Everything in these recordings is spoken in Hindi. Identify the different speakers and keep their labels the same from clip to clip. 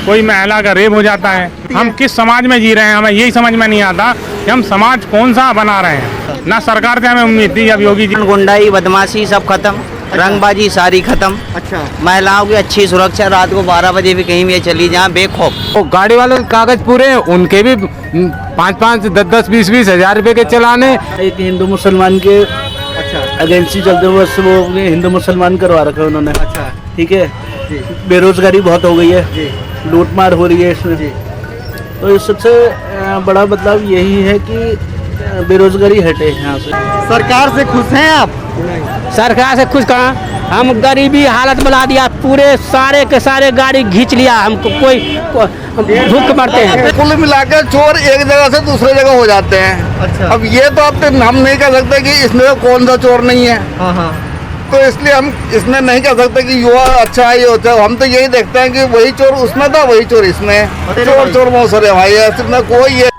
Speaker 1: कोई महिला का रेप हो जाता है। हम किस समाज में जी रहे हैं, हमें यही समझ में नहीं आता कि हम समाज कौन सा बना रहे हैं। ना सरकार से हमें उम्मीद थी, अब योगी जी
Speaker 2: गुंडाई बदमाशी सब खत्म, रंगबाजी सारी खत्म।
Speaker 3: अच्छा,
Speaker 2: महिलाओं की अच्छी सुरक्षा, रात को 12 बजे भी कहीं भी चली जाए बेखौफ।
Speaker 4: तो गाड़ी वालों के कागज पूरे हैं, उनके भी 5-5, 10-10, 20-20 हजार रुपए के चलाने।
Speaker 5: एक हिंदू मुसलमान के
Speaker 3: अच्छा,
Speaker 5: अगेंस्ट चलते हुए वो अपने हिंदू मुसलमान करवा रखा है उन्होंने।
Speaker 3: अच्छा
Speaker 5: ठीक है,
Speaker 3: जी
Speaker 5: बेरोजगारी बहुत हो गई है,
Speaker 3: जी
Speaker 5: लूट मार हो रही है इसमें।
Speaker 3: जी।
Speaker 5: तो इस सबसे बड़ा बदलाव यही है कि बेरोजगारी हटे यहाँ से।
Speaker 3: सरकार से खुश हैं आप?
Speaker 6: सरकार से खुश कहाँ, हम गरीबी हालत बना दिया, पूरे सारे के सारे गाड़ी घींच लिया, हमको कोई भूख मरते हैं।
Speaker 7: कुल मिलाकर चोर एक जगह से दूसरे जगह हो जाते हैं।
Speaker 3: अच्छा,
Speaker 7: अब ये तो आप हम नहीं कह सकते कि इसमें कौन सा चोर नहीं है,
Speaker 3: हाँ हाँ,
Speaker 7: तो इसलिए हम इसमें नहीं कह सकते कि युवा अच्छा है ये होता है। हम तो यही देखते हैं कि वही चोर उसमें था, वही चोर इसमें है। चोर बहुत सारे भाई है, इसमें कोई है।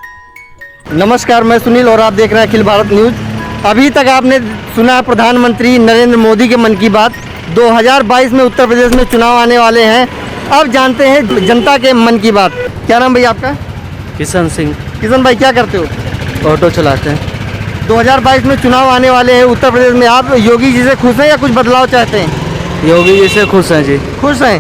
Speaker 3: नमस्कार, मैं सुनील और आप देख रहे हैं अखिल भारत न्यूज। अभी तक आपने सुना प्रधानमंत्री नरेंद्र मोदी के मन की बात। 2022 में उत्तर प्रदेश में चुनाव आने वाले हैं, अब जानते हैं जनता के मन की बात। क्या नाम भैया आपका?
Speaker 5: किशन सिंह,
Speaker 3: किशन भाई, क्या करते हो?
Speaker 5: ऑटो चलाते हैं।
Speaker 3: 2022 में चुनाव आने वाले हैं उत्तर प्रदेश में, आप योगी जी से खुश हैं या कुछ बदलाव चाहते हैं?
Speaker 5: योगी जी से खुश हैं जी।
Speaker 3: खुश हैं।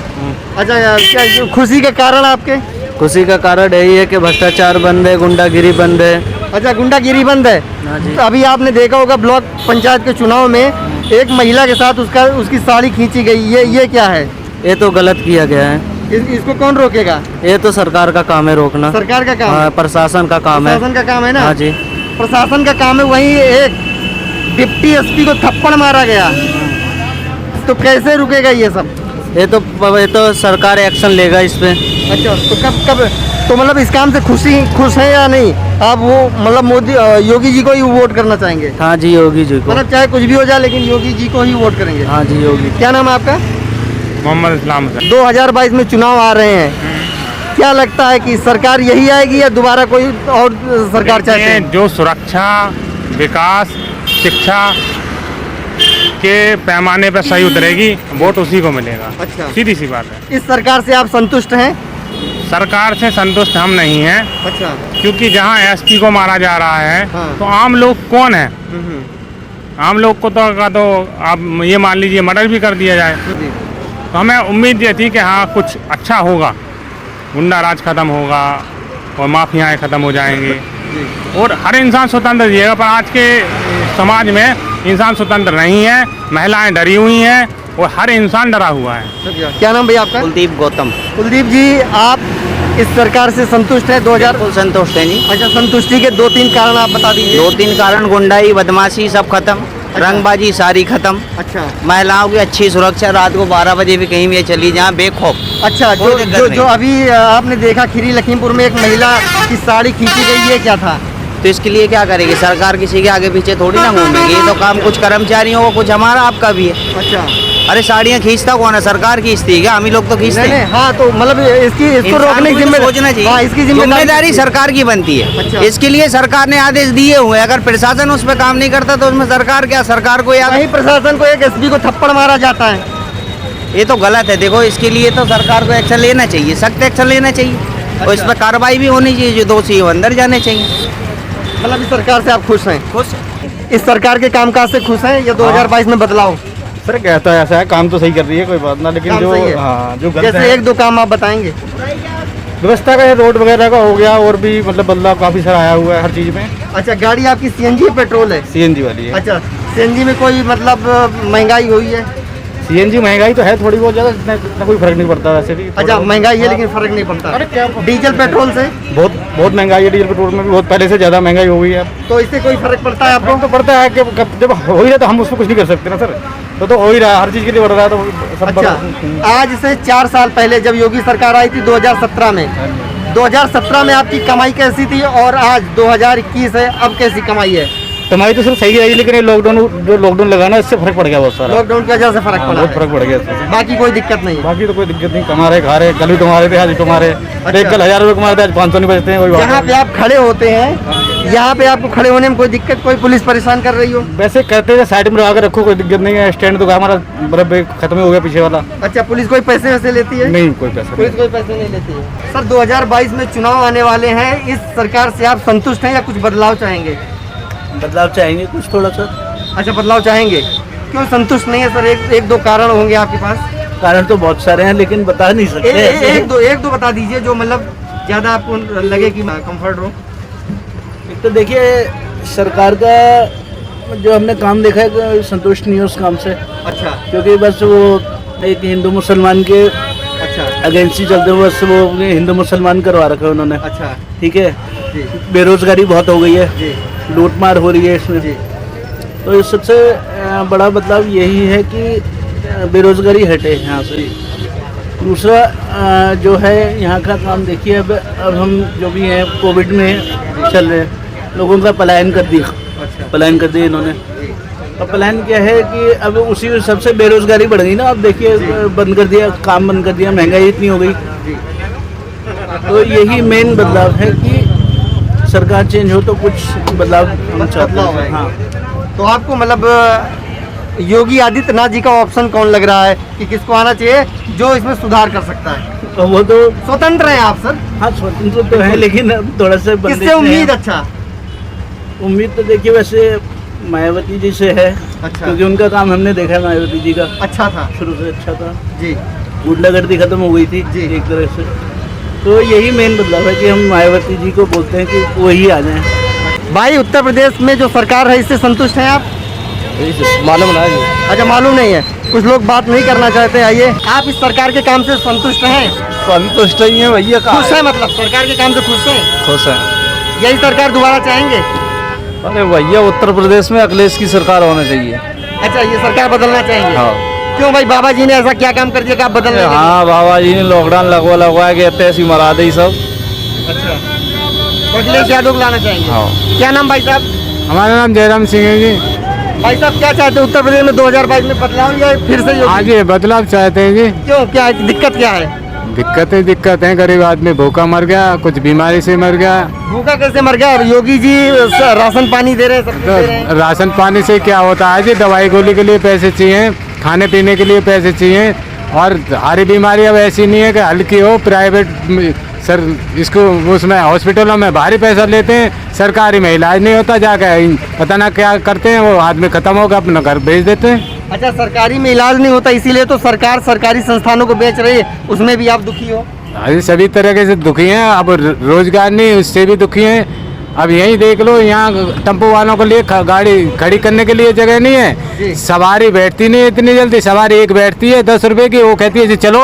Speaker 3: अच्छा, क्या खुशी के कारण आपके?
Speaker 5: खुशी का कारण यही है कि भ्रष्टाचार बंद है, गुंडागिरी बंद है।
Speaker 3: अच्छा, गुंडागिरी बंद है।
Speaker 5: हाँ जी।
Speaker 3: तो अभी आपने देखा होगा ब्लॉक पंचायत के चुनाव में एक महिला के साथ उसकी साड़ी खींची गई, ये क्या है?
Speaker 5: ये तो गलत किया गया है।
Speaker 3: इसको कौन रोकेगा?
Speaker 5: ये तो सरकार का काम है रोकना।
Speaker 3: सरकार का काम है?
Speaker 5: हाँ, प्रशासन का काम है।
Speaker 3: प्रशासन का काम है ना?
Speaker 5: हाँ जी।
Speaker 3: प्रशासन का काम है। वहीं एक डिप्टी एसपी को थप्पड़ मारा गया, तो कैसे रुकेगा ये सब?
Speaker 5: ये तो सरकार एक्शन लेगा इस पे।
Speaker 3: अच्छा, तो कब तो मतलब इस काम से खुश है या नहीं आप? वो मतलब मोदी योगी जी को ही वोट करना चाहेंगे?
Speaker 5: हाँ जी, योगी जी को।
Speaker 3: मतलब चाहे कुछ भी हो जाए लेकिन योगी जी को ही वोट करेंगे?
Speaker 5: हाँ जी, योगी।
Speaker 3: क्या नाम है आपका?
Speaker 1: मोहम्मद इस्लाम से।
Speaker 3: 2022 में चुनाव आ रहे हैं, क्या लगता है कि सरकार यही आएगी या दोबारा कोई और सरकार चाहते हैं?
Speaker 1: जो सुरक्षा, विकास, शिक्षा के पैमाने पर सही उतरेगी, वोट उसी को मिलेगा।
Speaker 3: अच्छा,
Speaker 1: सीधी सी बात है।
Speaker 3: इस सरकार से आप संतुष्ट हैं?
Speaker 1: सरकार से संतुष्ट हम नहीं हैं,
Speaker 3: अच्छा,
Speaker 1: क्योंकि जहां एसपी को मारा जा रहा है,
Speaker 3: हाँ।
Speaker 1: तो आम लोग कौन है? आम लोग को तो आप ये मान लीजिए मर्डर भी कर दिया जाए।
Speaker 3: जी।
Speaker 1: तो हमें उम्मीद ये थी कि हाँ कुछ अच्छा होगा, गुंडा राज खत्म होगा और माफियाएँ खत्म हो जाएंगी और हर इंसान स्वतंत्र जिएगा। पर आज के समाज में इंसान स्वतंत्र नहीं है, महिलाएं डरी हुई हैं और हर इंसान डरा हुआ है।
Speaker 3: क्या नाम भैया आपका?
Speaker 2: कुलदीप गौतम।
Speaker 3: कुलदीप जी, आप इस सरकार से संतुष्ट हैं? 2000
Speaker 2: बिल्कुल संतुष्ट है जी।
Speaker 3: अच्छा, संतुष्टि के 2-3 कारण आप बता दीजिए।
Speaker 2: 2-3 कारण, गुंडाई बदमाशी सब खत्म, रंगबाजी सारी खत्म।
Speaker 3: अच्छा,
Speaker 2: महिलाओं की अच्छी सुरक्षा, रात को 12 बजे भी कहीं भी चली जाए बेखौफ।
Speaker 3: अच्छा, जो अभी आपने देखा खीरी लखीमपुर में एक महिला की साड़ी खींची गई, ये क्या था?
Speaker 2: तो इसके लिए क्या करेगी सरकार? किसी के आगे पीछे थोड़ी ना घूमेगी, ये तो काम कुछ कर्मचारियों को, कुछ हमारा आपका भी है।
Speaker 3: अच्छा,
Speaker 2: अरे साड़ियाँ खींचता कौन है? सरकार खींचती है क्या? हम ही लोग तो खींचते हैं।
Speaker 3: हाँ, तो मतलब इसको रोकने की
Speaker 2: सोचना चाहिए,
Speaker 3: इसकी
Speaker 2: जिम्मेदारी सरकार की बनती है।
Speaker 3: अच्छा।
Speaker 2: इसके लिए सरकार ने आदेश दिए हुए हैं, अगर प्रशासन उस पर काम नहीं करता तो उसमें सरकार क्या? सरकार को याद
Speaker 3: वहीं प्रशासन को एक एसपी को थप्पड़ मारा जाता है,
Speaker 2: ये तो गलत है। देखो, इसके लिए तो सरकार को एक्शन लेना चाहिए, सख्त एक्शन लेना चाहिए और इस पर कार्रवाई भी होनी चाहिए। जो दोषी है वो अंदर जाने चाहिए।
Speaker 3: मतलब इस सरकार से आप खुश हैं?
Speaker 2: खुश।
Speaker 3: इस सरकार के कामकाज से खुश हैं या 2022 में बदलाव?
Speaker 4: सर कहता है ऐसा है, काम तो सही कर रही है, कोई बात ना, लेकिन
Speaker 3: काम
Speaker 4: जो
Speaker 3: सही है।
Speaker 4: हाँ जो गलत
Speaker 3: जैसे
Speaker 4: है,
Speaker 3: 1-2 काम आप बताएंगे?
Speaker 4: व्यवस्था का, रोड वगैरह का हो गया, और भी मतलब बदलाव काफी सारा आया हुआ है हर चीज में।
Speaker 3: अच्छा, गाड़ी आपकी सीएनजी पेट्रोल है?
Speaker 4: सीएनजी वाली है।
Speaker 3: अच्छा, सीएनजी में कोई मतलब महंगाई हुई है?
Speaker 4: सीएनजी महंगाई तो है थोड़ी बहुत, ज्यादा इतना कोई फर्क नहीं पड़ता वैसे भी।
Speaker 3: अच्छा, महंगाई है लेकिन फर्क नहीं पड़ता। डीजल पेट्रोल से
Speaker 4: बहुत महंगाई है, डीजल पेट्रोल में भी बहुत पहले से ज्यादा महंगाई हो गई है।
Speaker 3: तो इससे कोई फर्क पड़ता है आपको?
Speaker 4: तो पड़ता है कि जब हो ही रहा तो हम उसको कुछ नहीं कर सकते ना सर, तो हो ही रहा है, हर चीज के लिए बढ़ रहा है तो सब।
Speaker 3: अच्छा, आज से 4 साल पहले जब योगी सरकार आई थी 2017 में, 2017 में आपकी कमाई कैसी थी और आज 2021 है, अब कैसी कमाई है?
Speaker 4: कमाई तो सिर्फ सही रही, लेकिन लॉकडाउन लगा ना, इससे फर्क पड़ गया बहुत सारा।
Speaker 3: लॉकडाउन की वजह से फर्क पड़ा
Speaker 4: बहुत
Speaker 3: है।
Speaker 4: फर्क पड़ गया इससे।
Speaker 3: बाकी कोई दिक्कत नहीं है?
Speaker 4: बाकी तो कोई दिक्कत नहीं, कमा रहे, खा रहे, कल भी कमा रहे थे, आज भी कमा रहे। कल 1000 रुपये कमा रहे थे, आज 500 नहीं बचते हैं।
Speaker 3: जहाँ पे आप खड़े होते हैं यहाँ पे आपको खड़े होने में कोई दिक्कत, कोई पुलिस परेशान कर रही हो?
Speaker 4: वैसे कहते हैं साइड में आकर रखो, कोई दिक्कत नहीं है। स्टैंड तो हमारा बराबर खत्म हो गया पीछे वाला।
Speaker 3: अच्छा, पुलिस कोई पैसे वैसे लेती है?
Speaker 4: नहीं, कोई पैसा
Speaker 3: पुलिस कोई पैसे नहीं लेती है। सर 2022 में चुनाव आने वाले हैं, इस सरकार से आप संतुष्ट हैं या कुछ बदलाव चाहेंगे?
Speaker 5: बदलाव चाहेंगे कुछ थोड़ा सा।
Speaker 3: अच्छा, बदलाव चाहेंगे। क्यों संतुष्ट नहीं है सर? एक दो कारण होंगे आपके पास।
Speaker 5: कारण तो बहुत सारे हैं लेकिन बता नहीं सकते ऐसे।
Speaker 3: एक दो बता दीजिए जो मतलब ज्यादा आपको लगे कि कंफर्ट हो।
Speaker 5: एक तो देखिए सरकार का जो हमने काम देखा है कि संतुष्ट नहीं है उस काम से।
Speaker 3: अच्छा
Speaker 5: क्योंकि बस वो एक हिंदू मुसलमान के
Speaker 3: अच्छा
Speaker 5: अगेंस्ट ही चलते हुए बस वो हिंदू मुसलमान करवा रखा है उन्होंने।
Speaker 3: अच्छा
Speaker 5: ठीक है,
Speaker 3: जी
Speaker 5: बेरोजगारी बहुत हो गई है,
Speaker 3: जी
Speaker 5: लूटमार हो रही है इसमें।
Speaker 3: जी
Speaker 5: तो इस सबसे बड़ा बदलाव यही है कि बेरोजगारी हटे यहाँ से। दूसरा जो है यहाँ का काम देखिए, अब हम जो भी हैं कोविड में चल रहे हैं, लोगों का पलायन कर दिया। पलायन कर दिया इन्होंने। अब प्लान क्या है कि अब उसी सबसे बेरोजगारी बढ़ गई ना। अब देखिए बंद कर दिया, काम बंद कर दिया, महंगाई इतनी हो गई। तो यही मेन बदलाव है कि सरकार चेंज हो तो कुछ बदलाव हम चाहते हैं। हाँ,
Speaker 3: तो आपको मतलब योगी आदित्यनाथ जी का ऑप्शन कौन लग रहा है कि किसको आना चाहिए जो इसमें सुधार कर सकता है?
Speaker 5: तो वो तो
Speaker 3: स्वतंत्र हैं आप सर?
Speaker 5: हाँ स्वतंत्र तो है लेकिन अब थोड़ा सा
Speaker 3: किससे उम्मीद? अच्छा,
Speaker 5: उम्मीद तो देखिए वैसे मायावती जी से है।
Speaker 3: अच्छा।
Speaker 5: क्योंकि उनका काम हमने देखा है मायावती जी का,
Speaker 3: अच्छा था
Speaker 5: शुरू से अच्छा था।
Speaker 3: जी
Speaker 5: गुंडागर्दी खत्म हो गई थी
Speaker 3: जी।
Speaker 5: एक तरह से। तो यही मेन बदलाव है कि हम मायावती जी को बोलते हैं कि वही आ जाएं।
Speaker 3: भाई, उत्तर प्रदेश में जो सरकार है इससे संतुष्ट हैं आप?
Speaker 4: मालूम ना।
Speaker 3: अच्छा, मालूम नहीं है, कुछ लोग बात नहीं करना चाहते। आइए, आप इस सरकार के काम से संतुष्ट हैं?
Speaker 4: संतुष्ट ही है भैया,
Speaker 3: खुश है, मतलब सरकार के काम से खुश हैं?
Speaker 4: खुश है।
Speaker 3: यही सरकार दोबारा चाहेंगे?
Speaker 4: अरे भैया, उत्तर प्रदेश में अखिलेश की सरकार होना चाहिए।
Speaker 3: अच्छा, ये सरकार बदलना चाहेंगे?
Speaker 4: हाँ।
Speaker 3: क्यों भाई, बाबा जी ने ऐसा क्या काम कर दिया कि आप बदलना चाहेंगे?
Speaker 4: हाँ, बाबा जी ने लॉकडाउन लगवा के ऐसी मरा दी सब।
Speaker 3: अच्छा, तो अखिलेश यादव को लाना चाहेंगे?
Speaker 4: हाँ।
Speaker 3: क्या नाम भाई साहब?
Speaker 1: हमारा नाम जयराम सिंह है जी।
Speaker 3: भाई साहब, क्या चाहते हैं उत्तर प्रदेश में 2022 में बदलाव या फिर से योगी?
Speaker 1: आज ये बदलाव चाहते हैं जी।
Speaker 3: क्यों, क्या दिक्कत क्या है?
Speaker 1: दिक्कत है, गरीब आदमी भूखा मर गया, कुछ बीमारी से मर गया।
Speaker 3: भूखा कैसे मर गया? योगी जी राशन पानी दे रहे हैं, सब कुछ दे रहे हैं।
Speaker 1: राशन पानी से क्या होता है जी? दवाई गोली के लिए पैसे चाहिए, खाने पीने के लिए पैसे चाहिए। और सारी बीमारी अब ऐसी नहीं है कि हल्की हो। प्राइवेट सर इसको उसमें हॉस्पिटलों में भारी पैसा लेते हैं, सरकारी में इलाज नहीं होता, जाकर पता ना क्या करते हैं, वो आदमी खत्म होगा अपना घर भेज देते हैं।
Speaker 3: अच्छा, सरकारी में इलाज नहीं होता इसीलिए तो सरकार सरकारी संस्थानों को बेच रही है, उसमें भी आप दुखी हो?
Speaker 1: अरे सभी तरीके से दुखी हैं। अब रोजगार नहीं, उससे भी दुखी हैं। अब यही देख लो, यहाँ टेम्पो वालों के लिए गाड़ी खड़ी करने के लिए जगह नहीं है। सवारी बैठती नहीं है इतनी जल्दी। सवारी एक बैठती है 10 रुपए की, वो कहती है जी चलो।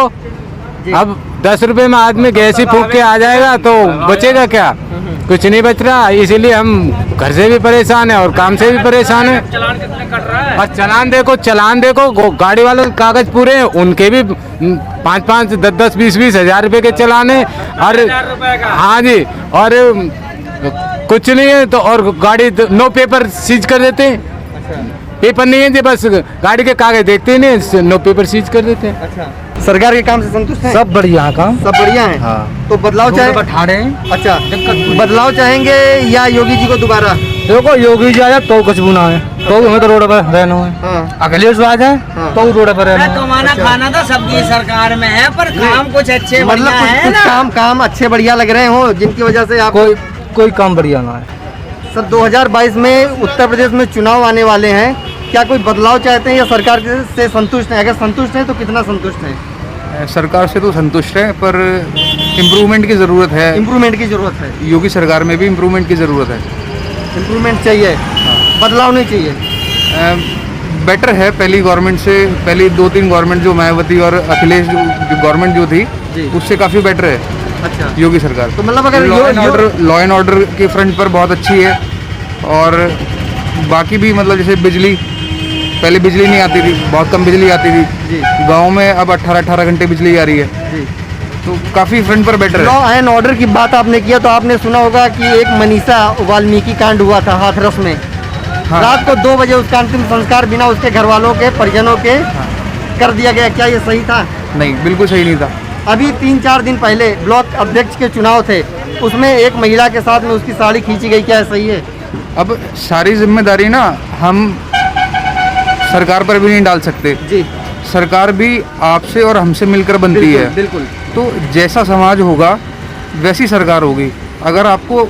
Speaker 1: अब 10 रुपए में आदमी गैस ही फूंक के आ जाएगा तो बचेगा क्या? कुछ नहीं बच रहा। इसीलिए हम घर से भी परेशान हैं और काम से भी परेशान हैं। और चलान देखो गाड़ी वालों के कागज पूरे हैं, उनके भी 5-5, 10-10, 20-20 हजार रुपए के चलान है। और हाँ जी, और कुछ नहीं है तो और गाड़ी नो पेपर सीज कर देते हैं। पेपर नहीं है जी, बस गाड़ी के कागज देखते ही नहीं, नो पेपर सीज कर देते हैं।
Speaker 3: अच्छा, सरकार के काम से संतुष्ट हैं?
Speaker 4: सब बढ़िया काम,
Speaker 3: सब बढ़िया है।
Speaker 4: हाँ।
Speaker 3: तो बदलाव चाहे? अच्छा, बदलाव चाहेंगे या योगी जी को दोबारा?
Speaker 4: देखो योगी जी आया तो कुछ बुना है, तो हमें तो रोड पर रहना है।
Speaker 3: हाँ।
Speaker 4: अखिलेश आ जाए तो रोड पर रहना है।
Speaker 2: कमाना खाना तो सबकी सरकार में है, पर काम कुछ अच्छे
Speaker 3: मतलब
Speaker 2: बढ़िया है
Speaker 3: कुछ
Speaker 2: ना।
Speaker 3: काम अच्छे बढ़िया लग रहे हो जिनकी वजह से आप?
Speaker 4: कोई काम बढ़िया ना है।
Speaker 3: सर 2022 में उत्तर प्रदेश में चुनाव आने वाले हैं, क्या कोई बदलाव चाहते हैं या सरकार से संतुष्ट हैं? अगर संतुष्ट हैं तो कितना संतुष्ट हैं?
Speaker 8: सरकार से तो संतुष्ट है, पर इम्प्रूवमेंट की ज़रूरत है।
Speaker 3: इम्प्रूवमेंट की जरूरत है।
Speaker 8: योगी सरकार में भी इम्प्रूवमेंट की ज़रूरत है।
Speaker 3: इम्प्रूवमेंट चाहिए, बदलाव नहीं चाहिए।
Speaker 8: बेटर है पहली गवर्नमेंट से, पहली 2-3 गवर्नमेंट जो मायावती और अखिलेश जो गवर्नमेंट जो थी
Speaker 3: जी।
Speaker 8: उससे काफ़ी बेटर है
Speaker 3: अच्छा,
Speaker 8: योगी सरकार।
Speaker 3: तो मतलब अगर
Speaker 8: लॉ एंड ऑर्डर के फ्रंट पर बहुत अच्छी है। और बाकी भी मतलब जैसे बिजली, पहले बिजली नहीं आती थी, बहुत कम बिजली आती थी
Speaker 3: जी।
Speaker 8: गाँव में, अब 18-18 घंटे बिजली आ रही है
Speaker 3: जी।
Speaker 8: तो काफ़ी फ्रंट पर बेटर है।
Speaker 3: लॉ एंड ऑर्डर की बात आपने किया तो आपने सुना होगा कि एक मनीषा वाल्मीकि कांड हुआ था हाथरस में।
Speaker 8: हाँ।
Speaker 3: रात को 2 बजे उसका अंतिम संस्कार बिना उसके घर वालों के, परिजनों के कर दिया गया। क्या ये सही था?
Speaker 8: नहीं, बिल्कुल सही नहीं था।
Speaker 3: अभी 3-4 दिन पहले ब्लॉक अध्यक्ष के चुनाव थे, उसमें एक महिला के साथ में उसकी साड़ी खींची गई, क्या सही है?
Speaker 8: अब सारी जिम्मेदारी ना हम सरकार पर भी नहीं डाल सकते।
Speaker 3: जी,
Speaker 8: सरकार भी आपसे और हमसे मिलकर बनती है।
Speaker 3: बिल्कुल।
Speaker 8: तो जैसा समाज होगा वैसी सरकार होगी। अगर आपको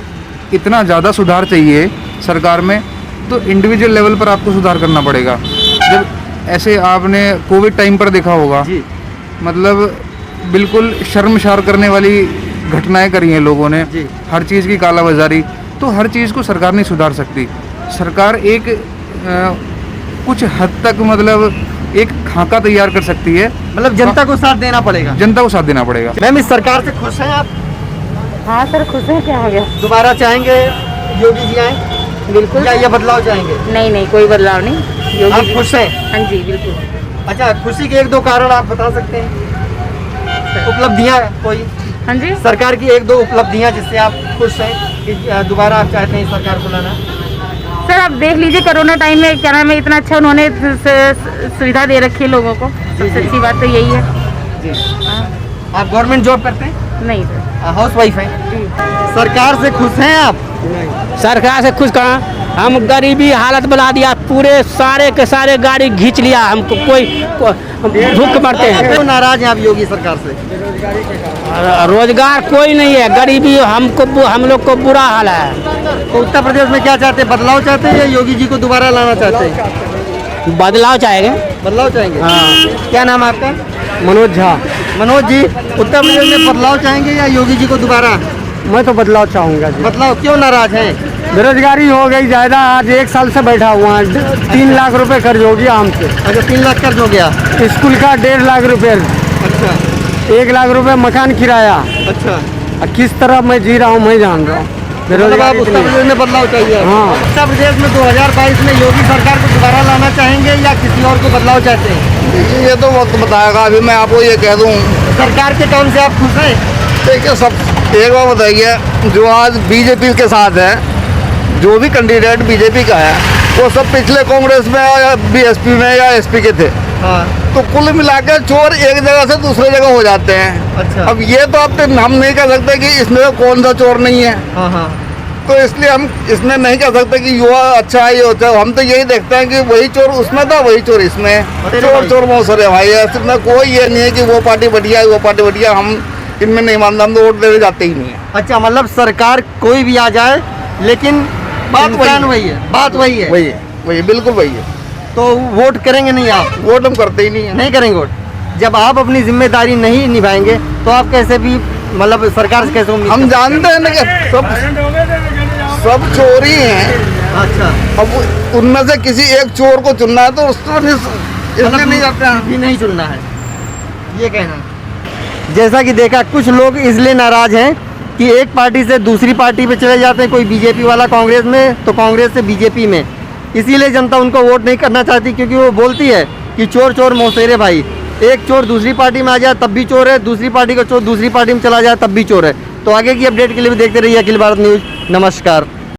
Speaker 8: इतना ज़्यादा सुधार चाहिए सरकार में तो इंडिविजुअल लेवल पर आपको सुधार करना पड़ेगा। जब ऐसे आपने कोविड टाइम पर देखा होगा,
Speaker 3: जी,
Speaker 8: मतलब बिल्कुल शर्मसार करने वाली घटनाएं करी हैं लोगों ने,
Speaker 3: जी।
Speaker 8: हर चीज़ की कालाबाजारी। तो हर चीज़ को सरकार नहीं सुधार सकती। सरकार एक कुछ हद तक मतलब एक खाका तैयार कर सकती है।
Speaker 3: मतलब जनता को साथ देना पड़ेगा।
Speaker 8: जनता को साथ देना पड़ेगा।
Speaker 3: मैम, इस सरकार से खुश हैं आप?
Speaker 9: हाँ सर, खुश है। क्या हो गया?
Speaker 3: दोबारा चाहेंगे योगी जी आए
Speaker 9: बिल्कुल।
Speaker 3: या ये बदलाव चाहेंगे?
Speaker 9: नहीं, कोई बदलाव नहीं।
Speaker 3: आप खुश हैं?
Speaker 9: हाँ जी, बिल्कुल।
Speaker 3: अच्छा, खुशी के एक दो कारण आप बता सकते हैं? उपलब्धियां कोई
Speaker 9: हाँ जी।
Speaker 3: सरकार की एक दो उपलब्धियां जिससे आप खुश हैं कि दोबारा आप चाहते हैं सरकार बुलाना?
Speaker 9: सर आप देख लीजिए, कोरोना टाइम में क्या नाम है, इतना अच्छा उन्होंने सुविधा दे रखी है लोगों को। सबसे अच्छी बात तो यही है।
Speaker 3: जी। आप गवर्नमेंट जॉब करते हैं?
Speaker 9: नहीं सर।
Speaker 3: हाउस वाइफ हैं? सरकार से खुश हैं आप?
Speaker 6: सरकार से खुश कहाँ, हम गरीबी हालत बना दिया, पूरे सारे के सारे गाड़ी खींच लिया, हमको कोई भूख मरते हैं।
Speaker 3: क्यों नाराज हैं आप योगी सरकार से?
Speaker 6: रोजगार कोई नहीं है, गरीबी हम लोग को बुरा हाल है।
Speaker 3: तो उत्तर प्रदेश में क्या चाहते हैं, बदलाव चाहते हैं या योगी जी को दोबारा लाना चाहते हैं?
Speaker 6: बदलाव चाहेंगे।
Speaker 3: बदलाव चाहेंगे?
Speaker 6: हाँ।
Speaker 3: क्या नाम है आपका?
Speaker 6: मनोज झा।
Speaker 3: मनोज जी, उत्तर प्रदेश में बदलाव चाहेंगे या योगी जी को दोबारा?
Speaker 6: मैं तो बदलाव चाहूँगा जी।
Speaker 3: बदलाव क्यों नाराज हैं?
Speaker 6: बेरोजगारी हो गई ज़्यादा, आज 1 साल से बैठा हुआ है, 3 लाख रुपए कर्ज हो गया हमसे।
Speaker 3: अच्छा, 3 लाख कर्ज हो गया।
Speaker 6: स्कूल का 1.5 लाख रुपए,
Speaker 3: अच्छा
Speaker 6: 1 लाख रुपए मकान किराया।
Speaker 3: अच्छा,
Speaker 6: किस तरह मैं जी रहा हूँ मैं जान रहा हूँ।
Speaker 3: मतलब आप उत्तर प्रदेश में बदलाव चाहिए?
Speaker 6: हाँ।
Speaker 3: उत्तर प्रदेश में 2022 में योगी सरकार को दोबारा लाना चाहेंगे या किसी और को बदलाव चाहते हैं?
Speaker 7: ये तो वक्त बताएगा। अभी मैं आपको ये कह दूं,
Speaker 3: सरकार के काम से आप खुश हैं?
Speaker 7: देखिए सब एक बार बताइए, जो आज बीजेपी के साथ है, जो भी कैंडिडेट बीजेपी का है वो सब पिछले कांग्रेस में या बीएसपी में या एसपी के थे।
Speaker 3: हाँ।
Speaker 7: तो कुल मिलाकर चोर एक जगह से दूसरे जगह हो जाते हैं।
Speaker 3: अच्छा।
Speaker 7: अब ये तो अब हम नहीं कह सकते कि इसमें कौन सा चोर नहीं है।
Speaker 3: हाँ हाँ।
Speaker 7: तो इसलिए हम इसमें नहीं कह सकते कि युवा अच्छा है ये होता है। हम तो यही देखते हैं कि वही चोर उसमें था, वही चोर इसमें। चोर चोर बहुत सारे भाई है, इसमें कोई ये नहीं है कि वो पार्टी बढ़िया है वो पार्टी बढ़िया। हम इनमें नहीं मानते, हम तो वोट देने जाते ही नहीं है।
Speaker 3: अच्छा, मतलब सरकार कोई भी आ जाए लेकिन बात वही है, बात वही है,
Speaker 7: वही बिल्कुल वही है।
Speaker 3: तो वोट करेंगे नहीं आप?
Speaker 7: वोट हम करते ही नहीं है।
Speaker 3: नहीं करेंगे वोट। जब आप अपनी जिम्मेदारी नहीं निभाएंगे तो आप कैसे भी मतलब सरकार से कैसे उम्मीद?
Speaker 7: हम जानते हैं ना कि सब चोर ही हैं।
Speaker 3: अच्छा,
Speaker 7: अब उनमें से किसी एक चोर को चुनना है तो उसको इसलिए नहीं जाते हैं।
Speaker 3: भी नहीं चुनना है, ये कहना। जैसा कि देखा, कुछ लोग इसलिए नाराज हैं कि एक पार्टी से दूसरी पार्टी पे चले जाते हैं, कोई बीजेपी वाला कांग्रेस में तो कांग्रेस से बीजेपी में। इसीलिए जनता उनको वोट नहीं करना चाहती, क्योंकि वो बोलती है कि चोर चोर मौसेरे भाई। एक चोर दूसरी पार्टी में आ जाए तब भी चोर है, दूसरी पार्टी का चोर दूसरी पार्टी में चला जाए तब भी चोर है। तो आगे की अपडेट के लिए भी देखते रहिए अखिल भारत न्यूज़। नमस्कार।